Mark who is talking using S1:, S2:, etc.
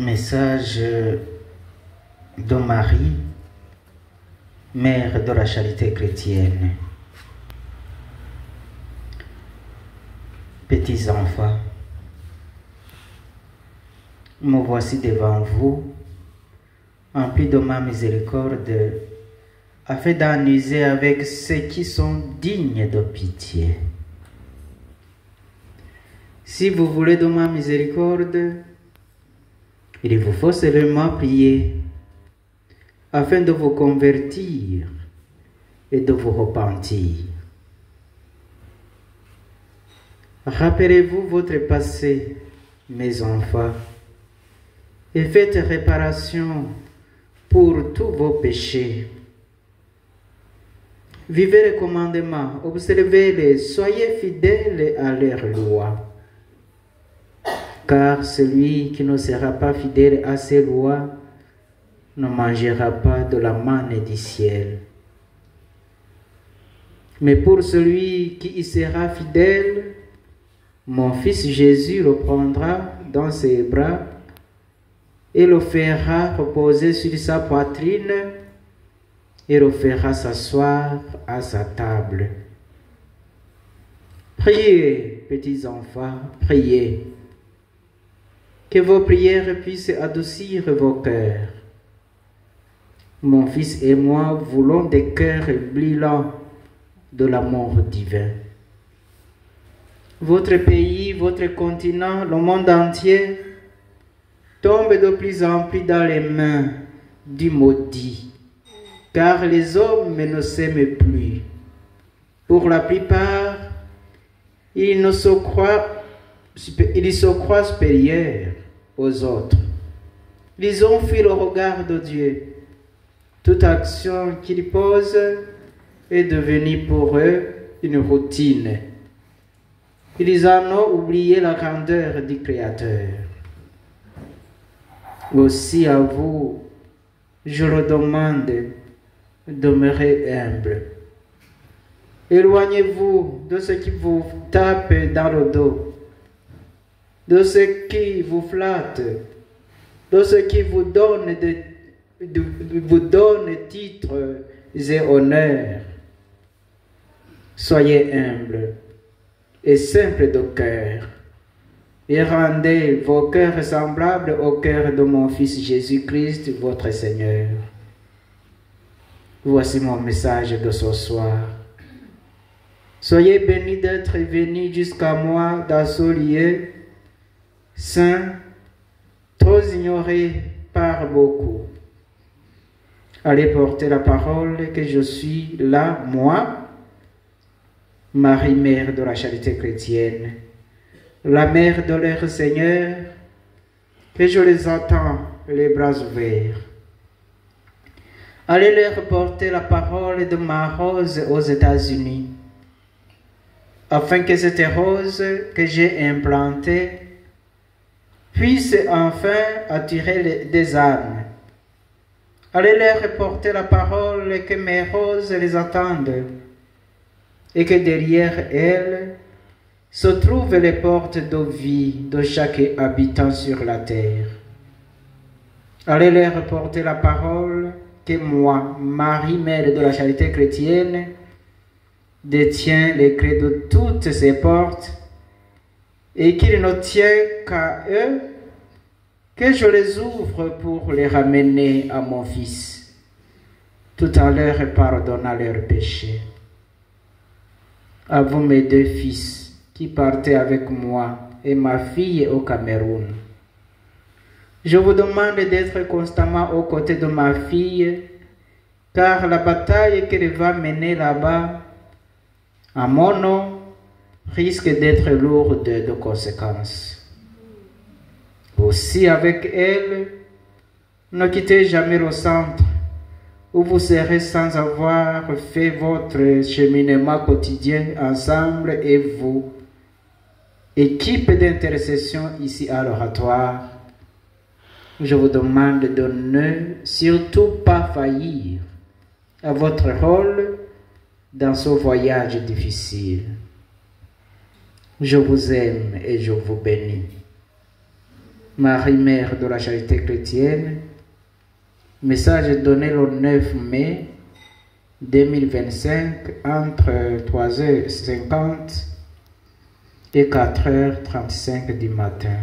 S1: Message de Marie, mère de la charité chrétienne. Petits enfants, me voici devant vous, emplis de ma miséricorde, afin d'en user avec ceux qui sont dignes de pitié. Si vous voulez de ma miséricorde, il vous faut seulement prier, afin de vous convertir et de vous repentir. Rappelez-vous votre passé, mes enfants, et faites réparation pour tous vos péchés. Vivez les commandements, observez-les, soyez fidèles à leurs lois. Car celui qui ne sera pas fidèle à ses lois ne mangera pas de la manne du ciel. Mais pour celui qui y sera fidèle, mon fils Jésus le prendra dans ses bras et le fera reposer sur sa poitrine et le fera s'asseoir à sa table. Priez, petits enfants, priez. Que vos prières puissent adoucir vos cœurs. Mon fils et moi voulons des cœurs brûlants de l'amour divin. Votre pays, votre continent, le monde entier tombe de plus en plus dans les mains du maudit, car les hommes ne s'aiment plus. Pour la plupart, ils se croient supérieurs aux autres. Ils ont fui le regard de Dieu. Toute action qu'ils posent est devenue pour eux une routine. Ils en ont oublié la grandeur du Créateur. Aussi à vous, je le demande, demeurez humble. Éloignez-vous de ceux qui vous tapent dans le dos, de ceux qui vous flattent, de ceux qui vous donnent titres et honneurs. Soyez humbles et simples de cœur, et rendez vos cœurs semblables au cœur de mon Fils Jésus-Christ, votre Seigneur. Voici mon message de ce soir. Soyez bénis d'être venus jusqu'à moi dans ce lieu saint, trop ignoré par beaucoup. Allez porter la parole que je suis là, moi, Marie, mère de la charité chrétienne, la mère de leur Seigneur, que je les attends les bras ouverts. Allez leur porter la parole de ma rose aux États-Unis, afin que cette rose que j'ai implantée puisse enfin attirer des âmes. Allez leur porter la parole que mes roses les attendent et que derrière elles se trouvent les portes de vie de chaque habitant sur la terre. Allez leur porter la parole que moi, Marie, mère de la charité chrétienne, détiens les clés de toutes ces portes et qu'il ne tient qu'à eux que je les ouvre pour les ramener à mon Fils, tout en leur pardonnant leurs péchés. À vous mes deux fils qui partez avec moi et ma fille au Cameroun. Je vous demande d'être constamment aux côtés de ma fille, car la bataille qu'elle va mener là-bas, à mon nom, risque d'être lourde de conséquences. Aussi avec elle, ne quittez jamais le centre où vous serez sans avoir fait votre cheminement quotidien ensemble et vous, équipe d'intercession ici à l'oratoire, je vous demande de ne surtout pas faillir à votre rôle dans ce voyage difficile. Je vous aime et je vous bénis. Marie, Mère de la Charité chrétienne. Message donné le 9 mai 2025 entre 3h50 et 4h35 du matin.